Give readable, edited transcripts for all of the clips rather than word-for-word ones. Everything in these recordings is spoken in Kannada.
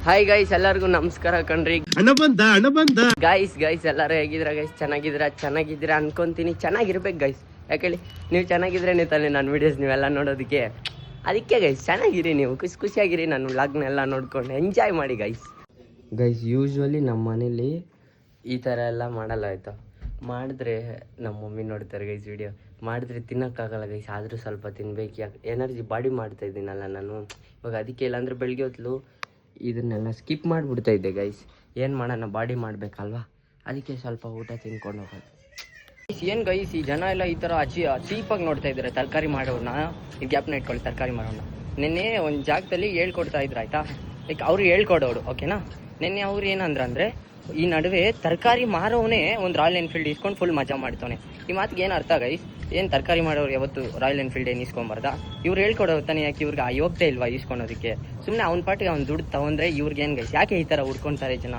ಹಾಯ್ ಗೈಸ್, ಎಲ್ಲರಿಗೂ ನಮಸ್ಕಾರ ಕಣ್ರಿ. ಹಣ ಬಂದ ಗೈಸ್ ಎಲ್ಲರೂ ಹೇಗಿದ್ರ ಗೈಸ್? ಚೆನ್ನಾಗಿದ್ದೀರಾ ಅನ್ಕೊಂತೀನಿ. ಚೆನ್ನಾಗಿರ್ಬೇಕು ಗೈಸ್, ಯಾಕೇಳಿ ನೀವು ಚೆನ್ನಾಗಿದ್ರೇನೆ ತಾನೆ ನನ್ನ ವಿಡಿಯೋಸ್ ನೀವೆಲ್ಲ ನೋಡೋದಕ್ಕೆ. ಅದಕ್ಕೆ ಗೈಸ್ ಚೆನ್ನಾಗಿರಿ, ನೀವು ಖುಷಿಯಾಗಿರಿ. ನಾನು ವ್ಲಾಗ್ನೆಲ್ಲ ನೋಡ್ಕೊಂಡು ಎಂಜಾಯ್ ಮಾಡಿ ಗೈಸ್. ಯೂಶ್ವಲಿ ನಮ್ಮ ಮನೇಲಿ ಈ ಥರ ಎಲ್ಲ ಮಾಡಲ್ಲ ಆಯಿತಾ. ಮಾಡಿದ್ರೆ ನಮ್ಮ ಮಮ್ಮಿ ನೋಡ್ತಾರೆ ಗೈಸ್ ವಿಡಿಯೋ. ಮಾಡಿದ್ರೆ ತಿನ್ನೋಕ್ಕಾಗಲ್ಲ ಗೈಸ್, ಆದರೂ ಸ್ವಲ್ಪ ತಿನ್ಬೇಕು. ಯಾಕೆ ಎನರ್ಜಿ ಬಾಡಿ ಮಾಡ್ತಾ ಇದ್ದೀನಲ್ಲ ನಾನು ಇವಾಗ, ಅದಕ್ಕೆ. ಇಲ್ಲಾಂದರೆ ಬೆಳಗ್ಗೆ ಹೊತ್ತು ಇದನ್ನೆಲ್ಲ ಸ್ಕಿಪ್ ಮಾಡಿಬಿಡ್ತಾ ಇದ್ದೆ ಗೈಸ್. ಏನು ಮಾಡೋಣ, ಬಾಡಿ ಮಾಡಬೇಕಲ್ವಾ, ಅದಕ್ಕೆ ಸ್ವಲ್ಪ ಊಟ ತಿನ್ಕೊಂಡು ಹೋಗೋದು. ಏನು ಗೈಸ್, ಈ ಜನ ಎಲ್ಲ ಈ ಥರ ಚೀಪಾಗಿ ನೋಡ್ತಾ ಇದ್ದಾರೆ ತರಕಾರಿ ಮಾಡೋಣ. ಈ ಗ್ಯಾಪ್ನ ಇಟ್ಕೊಳ್ಳಿ, ತರಕಾರಿ ಮಾಡೋಣ. ನಿನ್ನೆ ಒಂದು ಜಾಗದಲ್ಲಿ ಹೇಳ್ಕೊಡ್ತಾ ಇದ್ರು ಆಯಿತಾ, ಲೈಕ್ ಅವ್ರು ಹೇಳ್ಕೊಡೋರು, ಓಕೆನಾ. ನಿನ್ನೆ ಅವ್ರು ಏನಂದ್ರೆ ಈ ನಡುವೆ ತರಕಾರಿ ಮಾರೋವನೇ ಒಂದು ರಾಯಲ್ ಎನ್ಫೀಲ್ಡ್ ಇಸ್ಕೊಂಡು ಫುಲ್ ಮಜಾ ಮಾಡ್ತಾನೆ. ಈ ಮಾತಿಗೆ ಏನು ಅರ್ಥ ಗೈಸ್? ಏನು ತರಕಾರಿ ಮಾಡೋರು ಯಾವತ್ತು ರಾಯಲ್ ಎನ್ಫೀಲ್ಡ್ ಏನು ಇಸ್ಕೊಂಬಾರ್ದ? ಇವ್ರು ಹೇಳ್ಕೊಡೋ ತಾನೆ, ಯಾಕೆ ಇವ್ರಿಗೆ ಯೋಗ್ಯತೆ ಇಲ್ವಾ ಇಸ್ಕೊಳೋದಕ್ಕೆ? ಸುಮ್ಮನೆ ಅವ್ನ ಪಾಟಿಗೆ ಅವ್ನು ದುಡ್ಡು ತಗೊಂಡ್ರೆ ಇವ್ರಿಗೇನು ಗೈಸ್? ಯಾಕೆ ಈ ಥರ ಹುಡ್ಕೊತಾರೆ ಜನ?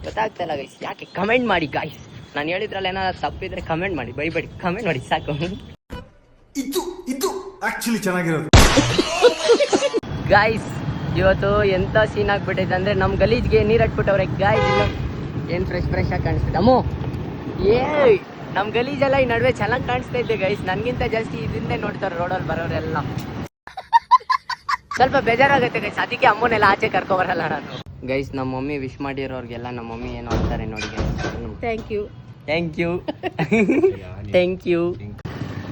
ಗೊತ್ತಾಗ್ತಾ ಇಲ್ಲ ಗೈಸ್, ಯಾಕೆ? ಕಮೆಂಟ್ ಮಾಡಿ ಗೈಸ್. ನಾನು ಹೇಳಿದ್ರಲ್ಲಿ ಏನಾದ್ರು ತಪ್ಪಿದ್ರೆ ಕಮೆಂಟ್ ಮಾಡಿ, ಬೈಬೇಡಿ, ಕಮೆಂಟ್ ಮಾಡಿ ಸಾಕು. ಇದು ಆಕ್ಚುಲಿ ಚೆನ್ನಾಗಿರೋದು ಗೈಸ್. ಇವತ್ತು ಎಂಥ ಸೀನ್ ಆಗ್ಬಿಟ್ಟೈತೆ ಅಂದರೆ, ನಮ್ಮ ಗಲೀಜ್ಗೆ ನೀರು ಹಟ್ಬಿಟ್ಟವ್ರೆ ಗಾಯ್ಸ್. ಏನು ಫ್ರೆಶ್ ಆಗಿ ಕಾಣಿಸ್ತಿದ್ದೆ ಅಮ್ಮು. ನಮ್ಮ ಗಲೀಜೆಲ್ಲ ಈ ನಡುವೆ ಚೆನ್ನಾಗಿ ಕಾಣಿಸ್ತಾ ಇದ್ದೆ ಗೈಸ್. ನನಗಿಂತ ಜಾಸ್ತಿ ಇದನ್ನೇ ನೋಡ್ತಾರೆ ರೋಡಲ್ಲಿ ಬರೋರೆಲ್ಲ. ಸ್ವಲ್ಪ ಬೇಜಾರಾಗುತ್ತೆ ಗೈಸ್, ಅದಕ್ಕೆ ಅಮ್ಮನೆಲ್ಲ ಆಚೆ ಕರ್ಕೊಬರಲ್ಲ ನಾನು. ಗೈಸ್, ನಮ್ಮ ಮಮ್ಮಿ ವಿಶ್ ಮಾಡಿರೋರಿಗೆಲ್ಲ ನಮ್ಮ ಮಮ್ಮಿ ಏನು ಅಂತಾರೆ ನೋಡಿ ಥ್ಯಾಂಕ್ ಯು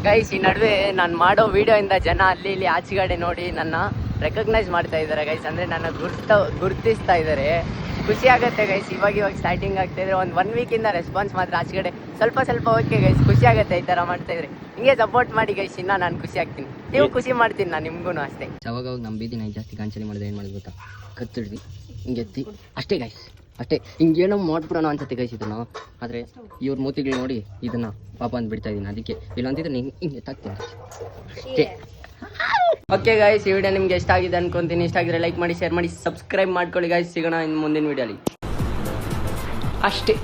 ಗೈಸ್. ಈ ನಡುವೆ ನಾನು ಮಾಡೋ ವಿಡಿಯೋಯಿಂದ ಜನ ಅಲ್ಲಿ ಇಲ್ಲಿ ಆಚೆಗಡೆ ನೋಡಿ ನನ್ನ ರೆಕಗ್ನೈಸ್ ಮಾಡ್ತಾ ಇದ್ದಾರೆ ಗೈಸ್. ಅಂದರೆ ನನ್ನ ಗುರುತಿಸ್ತಾ ಇದ್ದಾರೆ. ಖುಷಿ ಆಗುತ್ತೆ ಗೈಸ್. ಇವಾಗ ಸ್ಟಾರ್ಟಿಂಗ್ ಆಗ್ತಾಯಿದ್ರೆ ಒನ್ ವೀಕಿಂದ ರೆಸ್ಪಾನ್ಸ್ ಮಾತ್ರ ಆಚೆಗಡೆ ಸ್ವಲ್ಪ ಓಕೆ ಗೈಸ್. ಖುಷಿ ಆಗುತ್ತೆ ಈ ಥರ ಮಾಡ್ತಾಯಿದ್ರೆ. ಹಿಂಗೆ ಸಪೋರ್ಟ್ ಮಾಡಿ ಗೈಸ್, ಇನ್ನು ನಾನು ಖುಷಿ ಆಗ್ತೀನಿ, ನೀವು ಖುಷಿ ಮಾಡ್ತೀನಿ ನಾನು ನಿಮಗೂ ಅಷ್ಟೇ. ಅವಾಗ ನಮ್ಮ ಬೀದಿ ನಾನು ಜಾಸ್ತಿ ಗಾಂಚಲಿ ಮಾಡಿದ್ರೆ ಏನು ಮಾಡೋದು ಗೊತ್ತಾ? ಕತ್ತಿಡ್ದು ಹಿಂಗೆ ಎತ್ತಿ ಅಷ್ಟೇ ಗೈಸ್, ಅಷ್ಟೇ. ಹಿಂಗೇನೋ ಮಾಡ್ಬಿಡೋಣ ಅನ್ಸುತ್ತೆ ಗೈಸ್ ಇದನ್ನು. ಆದರೆ ಇವ್ರ ಮೂತಿಗಳು ನೋಡಿ ಇದನ್ನು ಪಾಪ ಅಂದ್ಬಿಡ್ತಾ ಇದ್ದೀನಿ. ಅದಕ್ಕೆ ಇಲ್ಲಂತಿದ್ರೆ ಹಿಂಗೆ ಎತ್ತಾಗ್ತೀನಿ ಅಷ್ಟೇ. ಓಕೆ ಗೈಸ್, ಈ ವಿಡಿಯೋ ನಿಮ್ಗೆ ಇಷ್ಟ ಆಗಿದೆ ಅನ್ಕೊಂತೀನಿ. ಇಷ್ಟ ಆಗಿದ್ರೆ ಲೈಕ್ ಮಾಡಿ, ಶೇರ್ ಮಾಡಿ, ಸಬ್ಸ್ಕ್ರೈಬ್ ಮಾಡ್ಕೊಳ್ಳಿ ಗೈಸ್. ಸಿಗೋಣ ಇನ್ನು ಮುಂದಿನ ವಿಡಿಯೋಲಿ ಅಷ್ಟೇ.